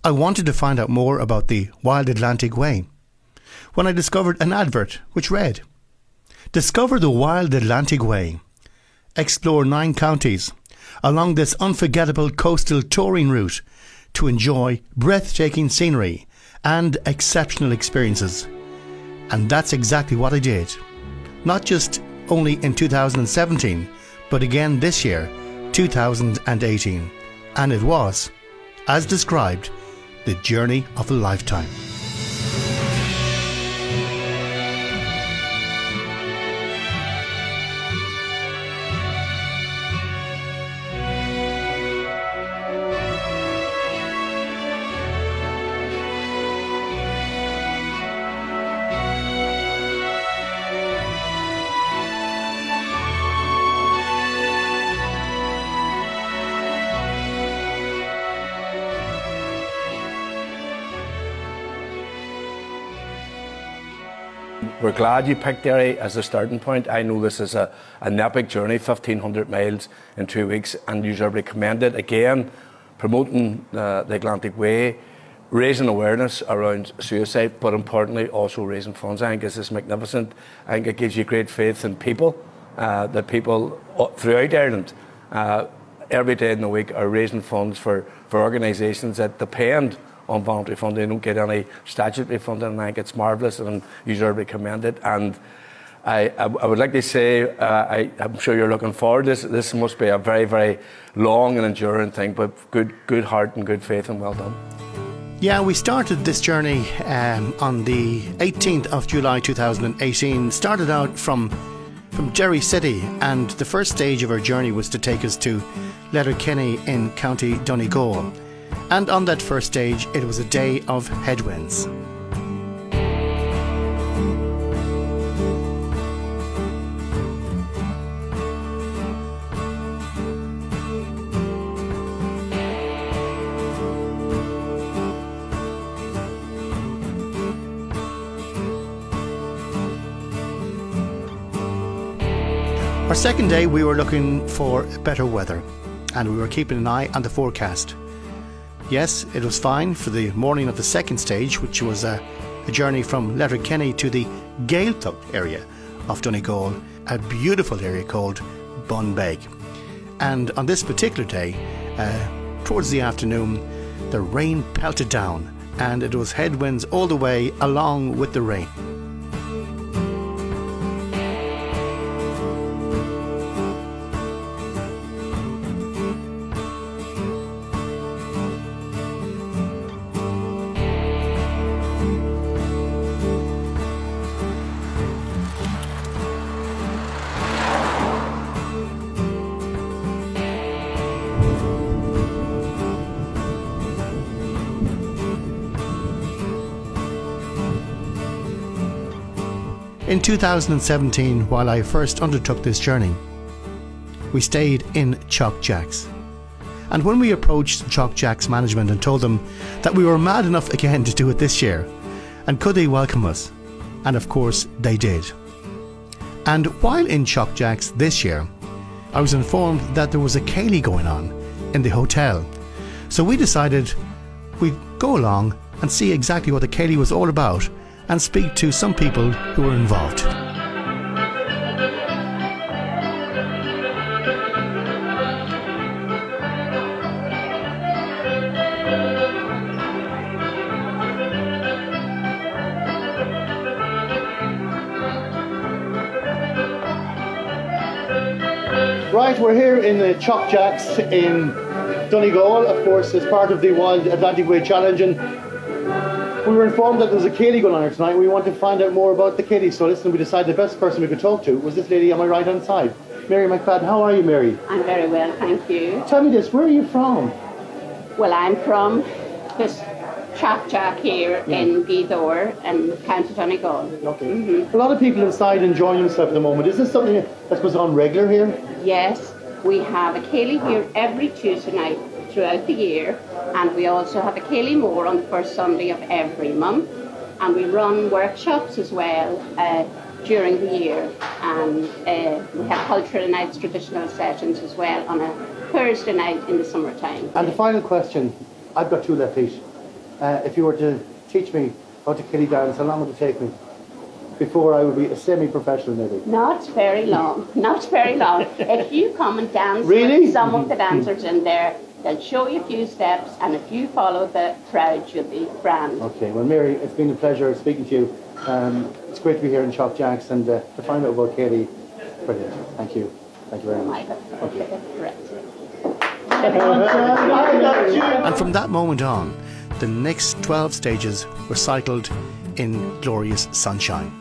I wanted to find out more about the Wild Atlantic Way when I discovered an advert which read, "Discover the Wild Atlantic Way. Explore 9 counties along this unforgettable coastal touring route to enjoy breathtaking scenery and exceptional experiences." And that's exactly what I did. Not just only in 2017, but again this year, 2018. And it was, as described, the journey of a lifetime. We're glad you picked Derry as a starting point. I know this is an epic journey, 1,500 miles in 2 weeks, and you deserve to commend it. Again, promoting the Atlantic Way, raising awareness around suicide, but importantly also raising funds. I think this is magnificent. I think it gives you great faith in people, that people throughout Ireland every day in the week are raising funds for organisations that depend on voluntary funding. They don't get any statutory funding, and I think it's marvellous and you deserve to commend it. And I would like to say, I'm sure you're looking forward to this. This must be a very, very long and enduring thing, but good heart and good faith, and well done. Yeah, we started this journey on the 18th of July 2018. Started out from Derry City, and the first stage of our journey was to take us to Letterkenny in County Donegal. And on that first stage, it was a day of headwinds. Our second day, we were looking for better weather, and we were keeping an eye on the forecast. Yes, it was fine for the morning of the second stage, which was a journey from Letterkenny to the Gaeltacht area of Donegal, a beautiful area called Bunbeg. And on this particular day, towards the afternoon, the rain pelted down, and it was headwinds all the way along with the rain. In 2017, while I first undertook this journey, we stayed in Chalk Jacks. And when we approached Chalk Jacks management and told them that we were mad enough again to do it this year, and could they welcome us? And of course, they did. And while in Chalk Jacks this year, I was informed that there was a ceilidh going on in the hotel. So we decided we'd go along and see exactly what the ceilidh was all about and speak to some people who were involved. Right, we're here in the Chalk Jacks in Donegal, of course, as part of the Wild Atlantic Way Challenge, and we were informed that there was a ceilidh going on here tonight. We wanted to find out more about the ceilidh, so listen, we decided the best person we could talk to was this lady on my right hand side, Mary McFadden. How are you, Mary? I'm very well, thank you. Tell me this, where are you from? Well, I'm from this Chalk Jack here in Gweedore in County Donegal. Okay. Mm-hmm. A lot of people inside enjoying themselves at the moment. Is this something that goes on regular here? Yes, we have a ceilidh here every Tuesday night throughout the year, and we also have a ceilidh more on the first Sunday of every month, and we run workshops as well during the year, and we have cultural nights, traditional sessions as well on a Thursday night in the summertime. And the final question, I've got two left feet. if you were to teach me how to killie dance, how long would it take me before I would be a semi-professional maybe? Not very long, not very long. If you come and dance Really? with some of the dancers in there, they'll show you a few steps, and if you follow the crowd, you'll be grand. Okay, well Mary, it's been a pleasure speaking to you. It's great to be here in Chalk Jacks and to find out about Katie. Brilliant. Thank you. Thank you very much. And from that moment on, the next 12 stages were cycled in glorious sunshine.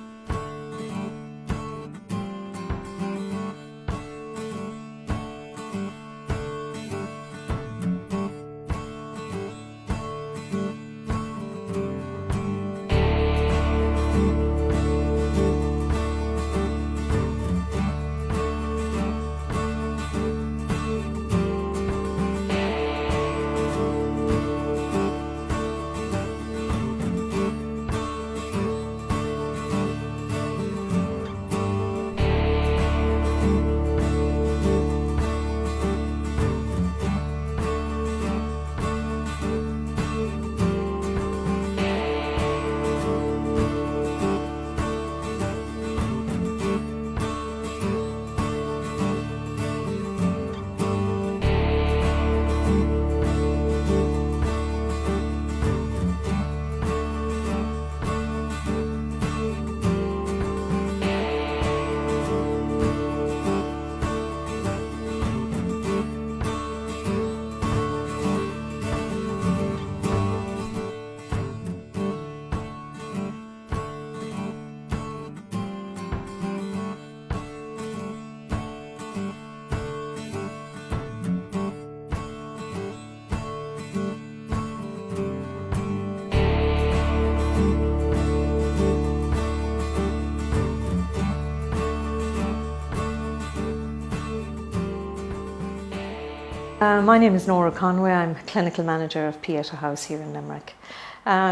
My name is Nora Conway. I'm Clinical Manager of Pieta House here in Limerick.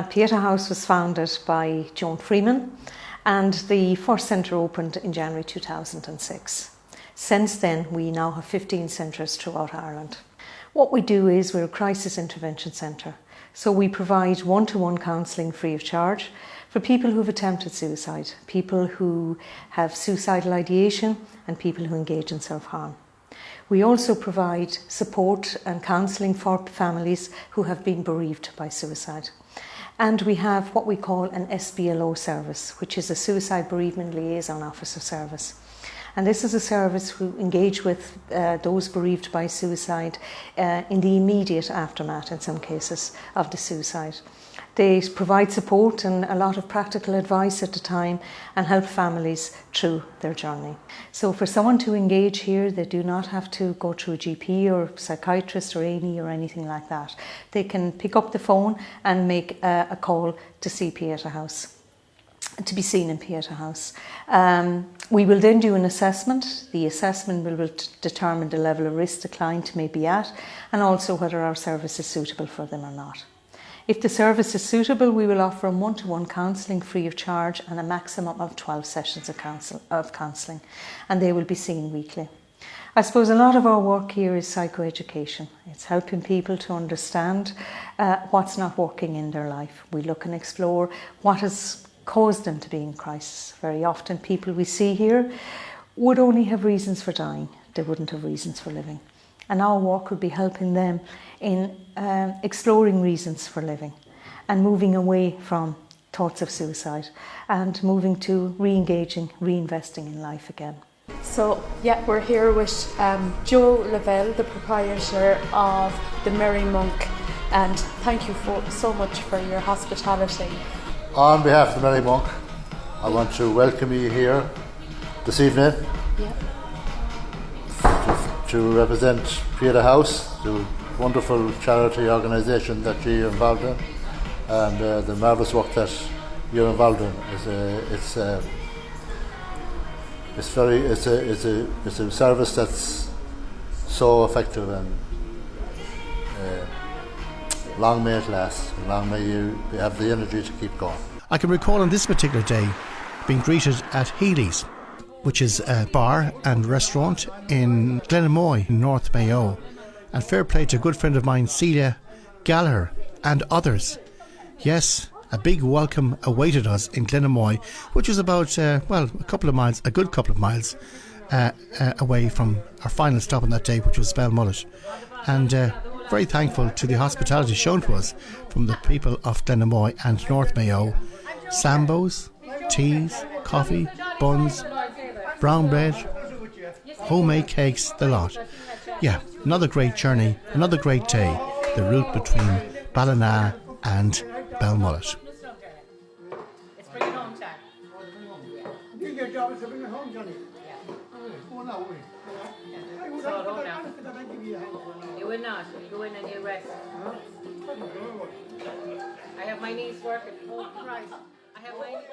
Pieta House was founded by Joan Freeman, and the first centre opened in January 2006. Since then, we now have 15 centres throughout Ireland. What we do is we're a crisis intervention centre. So we provide one-to-one counselling free of charge for people who have attempted suicide, people who have suicidal ideation, and people who engage in self-harm. We also provide support and counselling for families who have been bereaved by suicide. And we have what we call an SBLO service, which is a Suicide Bereavement Liaison Officer service. And this is a service who engage with those bereaved by suicide in the immediate aftermath, in some cases, of the suicide. They provide support and a lot of practical advice at the time and help families through their journey. So for someone to engage here, they do not have to go through a GP or psychiatrist or A&E or anything like that. They can pick up the phone and make a call to see Pieta House, to be seen in Pieta House. We will then do an assessment. The assessment will determine the level of risk the client may be at and also whether our service is suitable for them or not. If the service is suitable, we will offer one-to-one counselling free of charge and a maximum of 12 sessions of counselling, and they will be seen weekly. I suppose a lot of our work here is psychoeducation. It's helping people to understand what's not working in their life. We look and explore what has caused them to be in crisis. Very often people we see here would only have reasons for dying. They wouldn't have reasons for living. And our work would be helping them in exploring reasons for living and moving away from thoughts of suicide and moving to re-engaging, reinvesting in life again. So yeah, we're here with Joe Lavelle, the proprietor of the Merry Monk, and thank you so much for your hospitality. On behalf of the Merry Monk, I want to welcome you here this evening. Yeah. To represent Pieta House, the wonderful charity organisation that you're involved in, and the marvellous work that you're involved in. It's a service that's so effective, and long may it last, and long may you have the energy to keep going. I can recall on this particular day being greeted at Healy's, which is a bar and restaurant in Glenamoy, in North Mayo. And fair play to a good friend of mine, Celia Gallagher, and others. Yes, a big welcome awaited us in Glenamoy, which was about, a good couple of miles away from our final stop on that day, which was Belmullet. And very thankful to the hospitality shown to us from the people of Glenamoy and North Mayo. Sambos, teas, coffee, buns, brown bread, homemade cakes, the lot. Yeah, another great journey, another great day, the route between Ballina and Belmullet. It's bring it home time. Your job is to bring it home, Johnny. Yeah. Oh, no, wait. It's all home now. You will not. You go in and you rest. I have my knees working. Oh, Christ. I have my...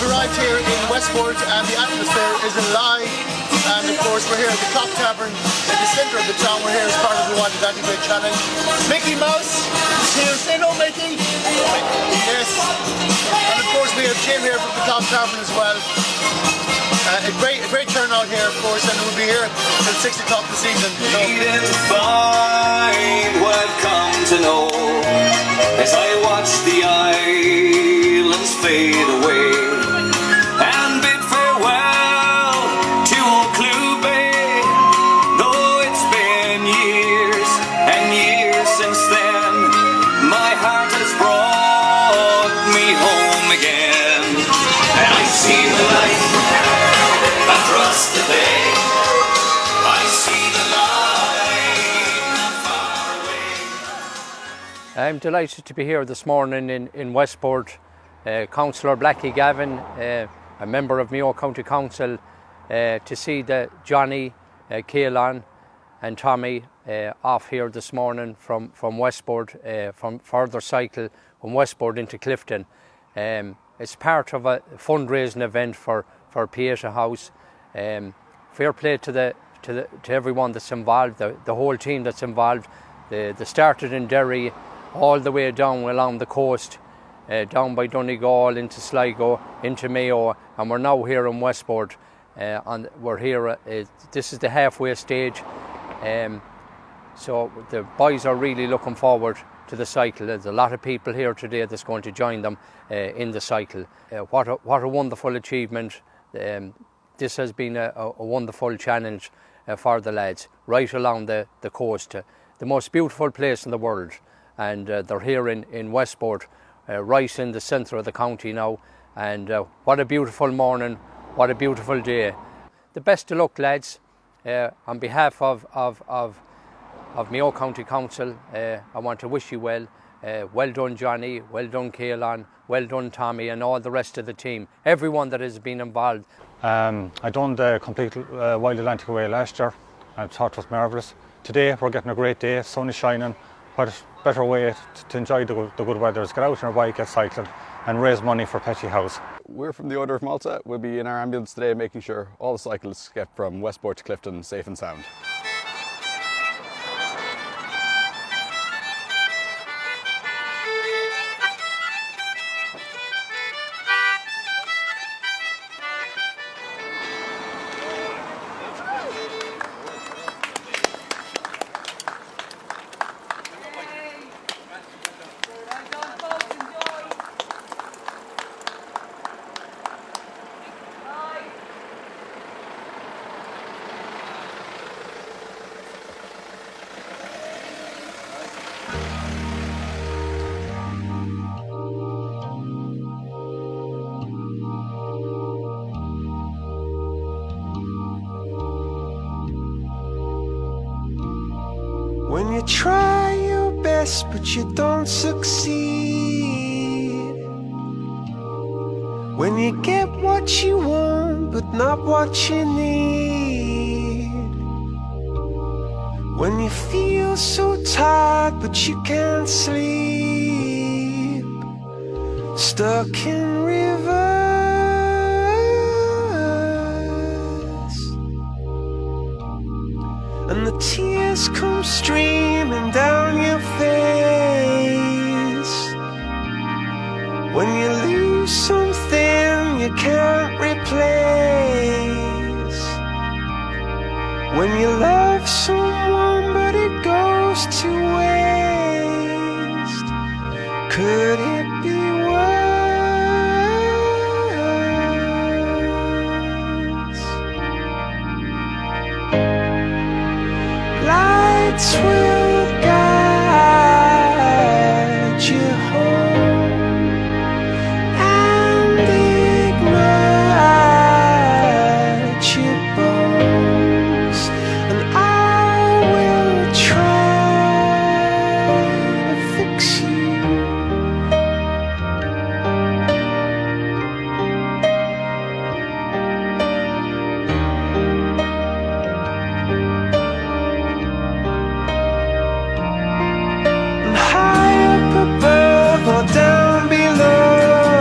Arrived here in Westport and the atmosphere is alive, and of course we're here at the Clock Tavern in the centre of the town. We're here as part of the Wild Atlantic Way Challenge. Mickey Mouse is here. Say no, Mickey. Yes. And of course we have Jim here from the Clock Tavern as well. A great turnout here, of course, and we'll be here till 6 o'clock this evening. Needn't find what I've come to know as I watch the islands fade away. I'm delighted to be here this morning in Westport. Councillor Blackie Gavin, a member of Mayo County Council, to see the Johnny, Caelan and Tommy off here this morning from Westport, from further cycle from Westport into Clifton. It's part of a fundraising event for Pieta House. Fair play to everyone that's involved, the whole team that's involved. They started in Derry, all the way down along the coast, down by Donegal into Sligo, into Mayo, and we're now here in Westport. We're here, this is the halfway stage, so the boys are really looking forward to the cycle. There's a lot of people here today that's going to join them in the cycle. What a wonderful achievement. This has been a wonderful challenge for the lads, right along the coast. The most beautiful place in the world. and they're here in Westport, right in the centre of the county now. And what a beautiful morning, what a beautiful day. The best of luck, lads. On behalf of Mayo County Council, I want to wish you well. Well done, Johnny, well done, Caelan, well done, Tommy, and all the rest of the team, everyone that has been involved. I done the complete Wild Atlantic Way last year. I thought it was marvellous. Today we're getting a great day, sun is shining. What better way to enjoy the good weather is get out on your bike, get cycling and raise money for Petty House. We're from the Order of Malta. We'll be in our ambulance today making sure all the cyclists get from Westport to Clifton safe and sound. When you try your best but you don't succeed, when you get what you want but not what you need, when you feel so tired but you can't sleep, stuck in rivers and the tears come streaming down your face, when you lose something you can't replace, when you love someone but it goes to waste, could it be worse? Lights will guide you home and ignite your bones, and I will try to fix you. Above or down below,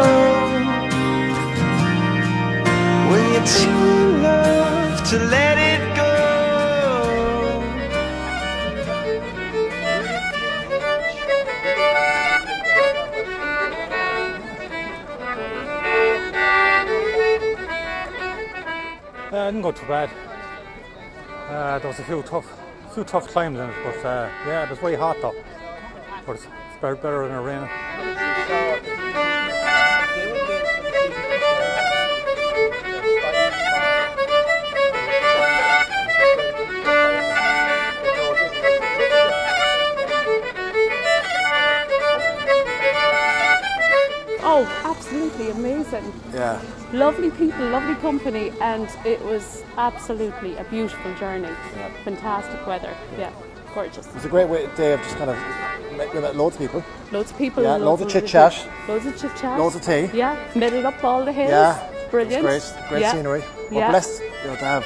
when you're too in love to let it go. I didn't go too bad. There was a few tough climbs in it, but yeah, it was very hot though. But it's better than it raining. Oh, absolutely amazing. Yeah. Lovely people, lovely company, and it was absolutely a beautiful journey. Yeah. Fantastic weather. Yeah, gorgeous. It was a great day of just kind of, we met loads of people. Loads of people. Yeah, loads of chit chat. Loads of chit chat. Loads of tea. Yeah, made it up all the hills. Yeah. Brilliant. It's great Yeah. scenery. We're Yeah. blessed to have.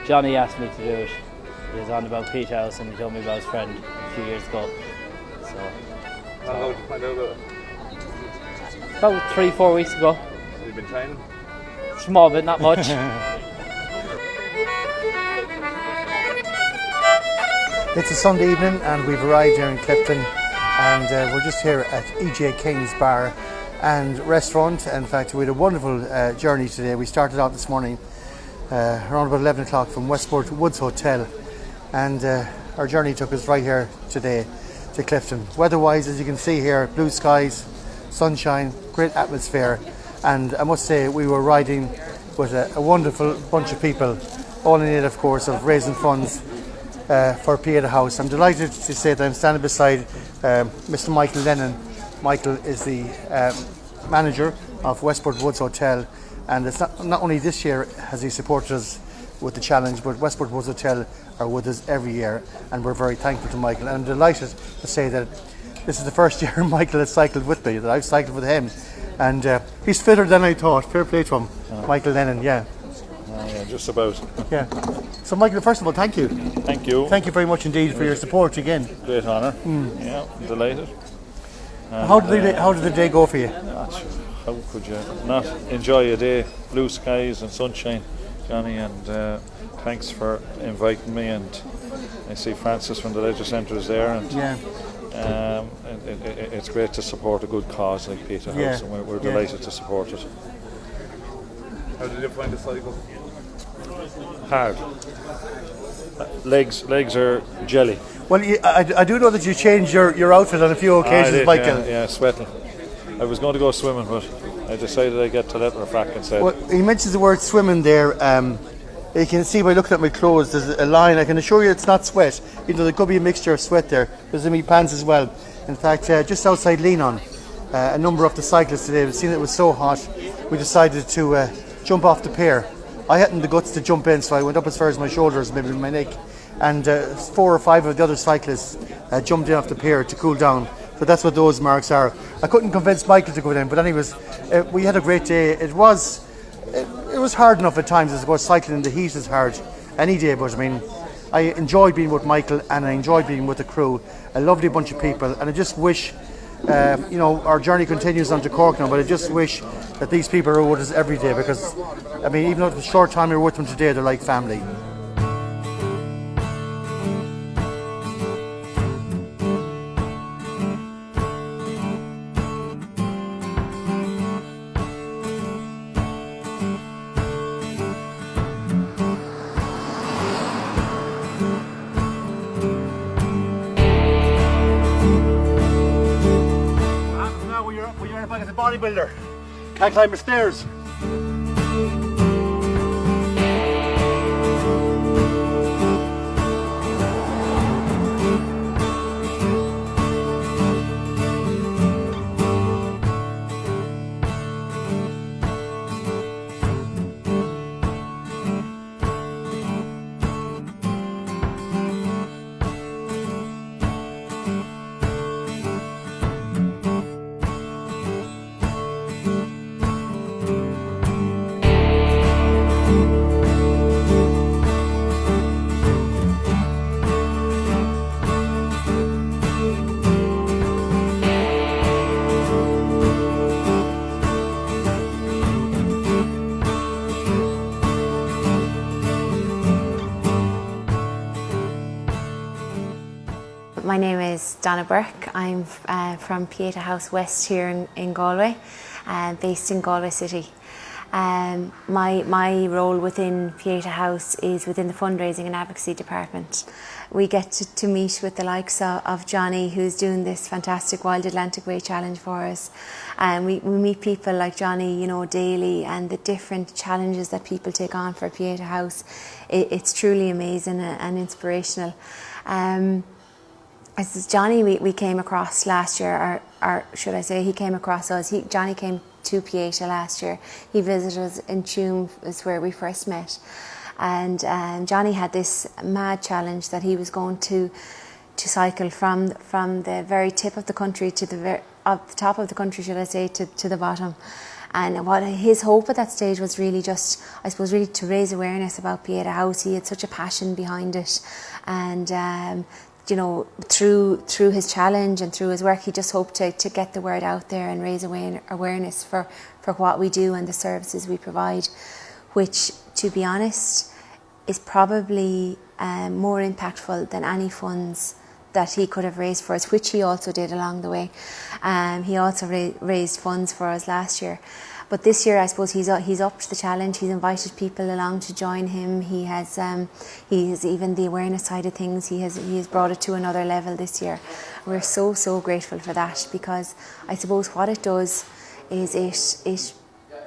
Johnny asked me to do it. He was on about Pete House and he told me about his friend a few years ago. How long did you find out about it? About 3-4 weeks ago. Have you been training? Small bit, not much. It's a Sunday evening and we've arrived here in Clifton, and we're just here at E.J. King's Bar and Restaurant. In fact, we had a wonderful journey today. We started out this morning around about 11 o'clock from Westport Woods Hotel, and our journey took us right here today to Clifton. Weather-wise, as you can see here, blue skies, sunshine, great atmosphere, and I must say we were riding with a wonderful bunch of people, all in need, of course, of raising funds for Pieta House. I'm delighted to say that I'm standing beside Mr. Michael Lennon. Michael is the manager of Westport Woods Hotel, and it's not only this year has he supported us with the challenge, but Westport Woods Hotel are with us every year, and we're very thankful to Michael. And I'm delighted to say that this is the first year Michael has cycled with me, that I've cycled with him, and he's fitter than I thought. Fair play to him, Michael Lennon. Yeah, just about. Yeah. So Michael, first of all, thank you. Thank you. Thank you very much indeed for your support again. Great honour. Yeah, delighted. How did the day go for you? How could you not enjoy a day? Blue skies and sunshine, Johnny, and thanks for inviting me. And I see Francis from the Leisure Centre is there, and it's great to support a good cause like Pieta House, and we're delighted to support it. How did you find the cycle? Hard. Legs are jelly. Well, I do know that you changed your outfit on a few occasions, Michael. Yeah, sweating. I was going to go swimming, but I decided I'd get to let her frack instead. Well, he mentions the word swimming there. You can see by looking at my clothes, there's a line. I can assure you it's not sweat, even though there could be a mixture of sweat there. There's in my pants as well. In fact, just outside Leanon, a number of the cyclists today, seeing it was so hot, we decided to jump off the pier. I hadn't the guts to jump in, so I went up as far as my shoulders, maybe my neck, and 4 or 5 of the other cyclists jumped in off the pier to cool down. So that's what those marks are. I couldn't convince Michael to go in, but anyways, we had a great day. It was hard enough at times. I suppose cycling in the heat is hard any day, but I mean, I enjoyed being with Michael and I enjoyed being with the crew. A lovely bunch of people, and I just wish, our journey continues on to Cork now, but I just wish that these people are with us every day, because, I mean, even though it's a short time we're with them today, they're like family. Bodybuilder can't climb the stairs. My name is Donna Burke. I'm from Pieta House West here in Galway, based in Galway City. My role within Pieta House is within the fundraising and advocacy department. We get to meet with the likes of Johnny, who's doing this fantastic Wild Atlantic Way challenge for us. And we meet people like Johnny, daily, and the different challenges that people take on for Pieta House. It's truly amazing and inspirational. As Johnny, we came across last year, or should I say, he came across us. Johnny came to Pieta last year. He visited us in Tuam, is where we first met. And Johnny had this mad challenge that he was going to cycle from the very tip of the country to the top of the country, should I say, to the bottom. And what his hope at that stage was really just, I suppose, really to raise awareness about Pieta House. He had such a passion behind it, and through his challenge and through his work, he just hoped to get the word out there and raise awareness for what we do and the services we provide, which, to be honest, is probably more impactful than any funds that he could have raised for us, which he also did along the way. He also raised funds for us last year. But this year, I suppose he's upped the challenge. He's invited people along to join him. He has even the awareness side of things. He has brought it to another level this year. We're so grateful for that, because I suppose what it does is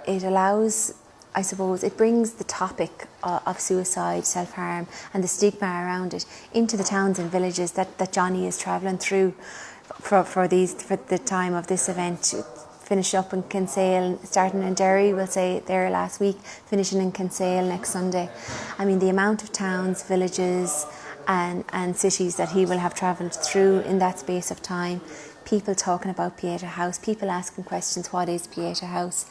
it allows, I suppose, it brings the topic of suicide, self-harm and the stigma around it into the towns and villages that Johnny is travelling through for the time of this event. Finish up in Kinsale, starting in Derry, we'll say there last week, finishing in Kinsale next Sunday. I mean, the amount of towns, villages and cities that he will have travelled through in that space of time, people talking about Pieta House, people asking questions, what is Pieta House?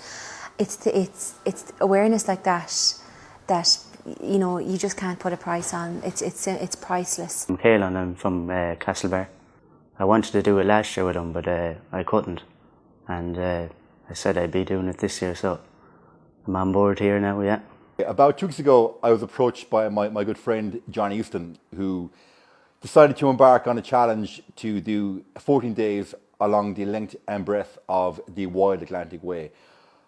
It's awareness like that you know, you just can't put a price on. It's priceless. I'm Caelan, I'm from Castlebar. I wanted to do it last year with him, but I couldn't. And I said I'd be doing it this year, so I'm on board here now, yeah. About 2 weeks ago, I was approached by my good friend Johnny Oosten, who decided to embark on a challenge to do 14 days along the length and breadth of the Wild Atlantic Way.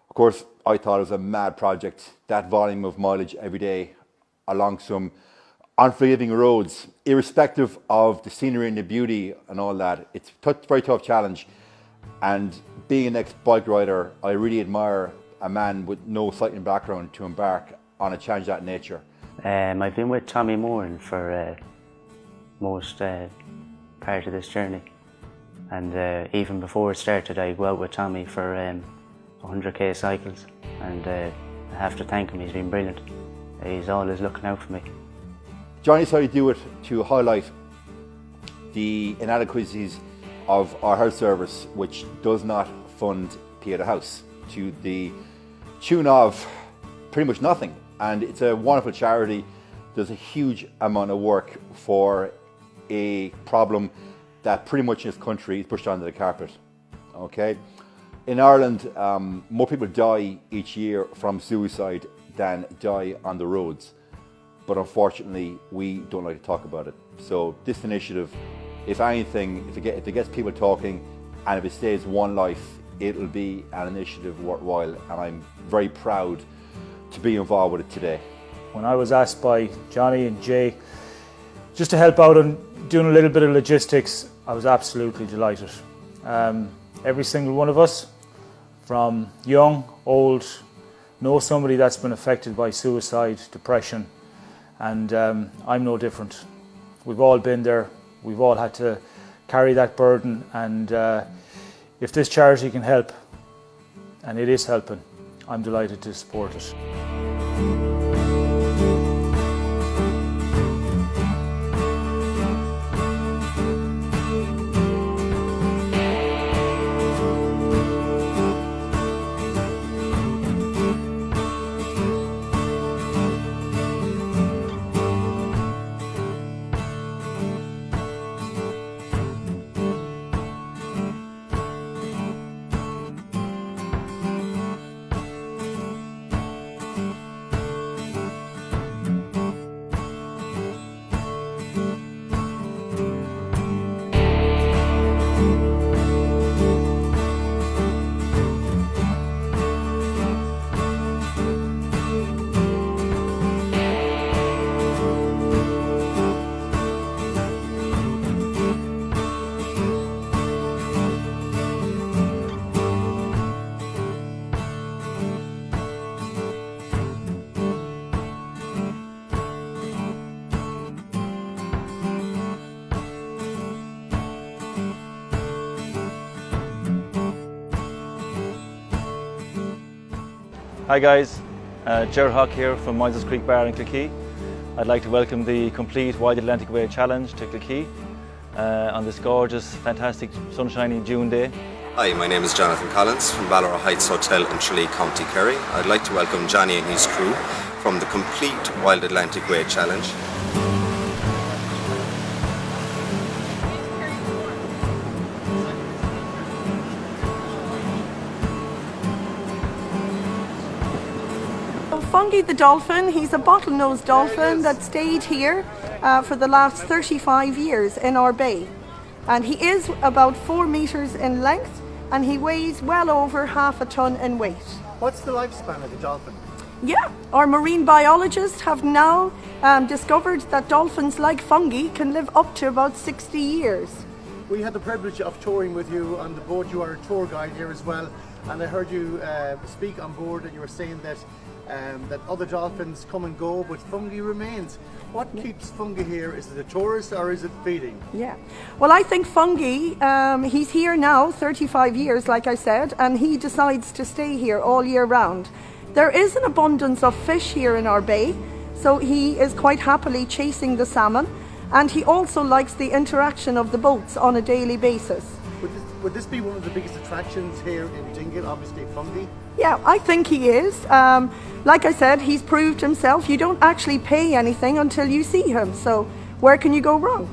Of course, I thought it was a mad project, that volume of mileage every day along some unforgiving roads, irrespective of the scenery and the beauty and all that. It's a very tough challenge. And being an ex-bike rider, I really admire a man with no cycling background to embark on a challenge of that nature. I've been with Tommy Moran for most part of this journey. And even before it started, I go out with Tommy for 100k cycles. And I have to thank him, he's been brilliant. He's always looking out for me. Johnny decided to do it to highlight the inadequacies of our health service, which does not fund Pieta House to the tune of pretty much nothing. And it's a wonderful charity. There's a huge amount of work for a problem that pretty much in this country is pushed under the carpet. Okay, in Ireland, more people die each year from suicide than die on the roads. But unfortunately, we don't like to talk about it. So this initiative, if anything, if it gets people talking, and if it saves one life, it'll be an initiative worthwhile, and I'm very proud to be involved with it today. When I was asked by Johnny and Jay just to help out on doing a little bit of logistics, I was absolutely delighted. Every single one of us, from young, old, know somebody that's been affected by suicide, depression, and I'm no different. We've all been there. We've all had to carry that burden, and if this charity can help, and it is helping, I'm delighted to support it. Hi guys, Ger Hawk here from Miles Creek Bar in Kilkee. I'd like to welcome the complete Wild Atlantic Way Challenge to Kilkee on this gorgeous, fantastic, sunshiny June day. Hi, my name is Jonathan Collins from Ballarat Heights Hotel in Tralee, County Kerry. I'd like to welcome Johnny and his crew from the complete Wild Atlantic Way Challenge. Fungi the dolphin, he's a bottlenose dolphin that stayed here for the last 35 years in our bay. And he is about 4 metres in length. and he weighs well over half a ton in weight. What's the lifespan of the dolphin? Yeah, our marine biologists have now discovered that dolphins, like fungi, can live up to about 60 years. We had the privilege of touring with you on the boat. You are a tour guide here as well, and I heard you speak on board, and you were saying that that other dolphins come and go, but fungi remains. What keeps fungi here? Is it a tourist or is it feeding? Yeah, well, I think fungi, he's here now 35 years, like I said, and he decides to stay here all year round. There is an abundance of fish here in our bay, so he is quite happily chasing the salmon, and he also likes the interaction of the boats on a daily basis. Would this be one of the biggest attractions here in Dingle, obviously fungi? Yeah, I think he is. Like I said, he's proved himself. You don't actually pay anything until you see him, so where can you go wrong?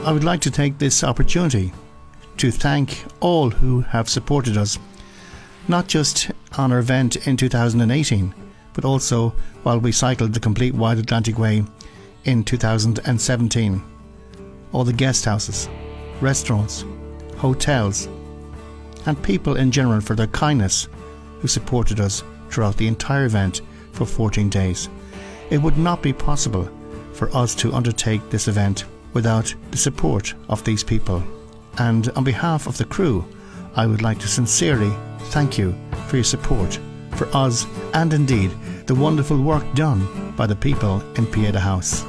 I would like to take this opportunity to thank all who have supported us, not just on our event in 2018, but also while we cycled the complete Wild Atlantic Way in 2017. All the guest houses, restaurants, hotels, and people in general for their kindness who supported us throughout the entire event for 14 days. It would not be possible for us to undertake this event without the support of these people. And on behalf of the crew, I would like to sincerely thank you for your support for us and indeed the wonderful work done by the people in Pieta House.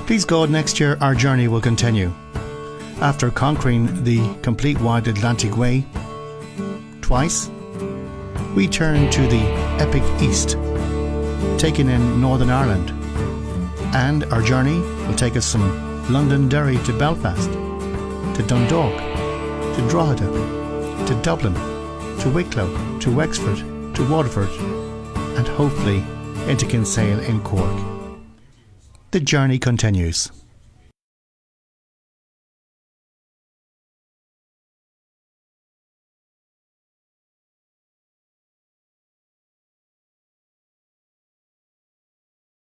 Please God, next year our journey will continue. After conquering the complete Wild Atlantic Way twice, we turn to the epic East, taking in Northern Ireland, and our journey will take us from Londonderry to Belfast, to Dundalk, to Drogheda, to Dublin, to Wicklow, to Wexford, to Waterford, and hopefully into Kinsale in Cork. The journey continues.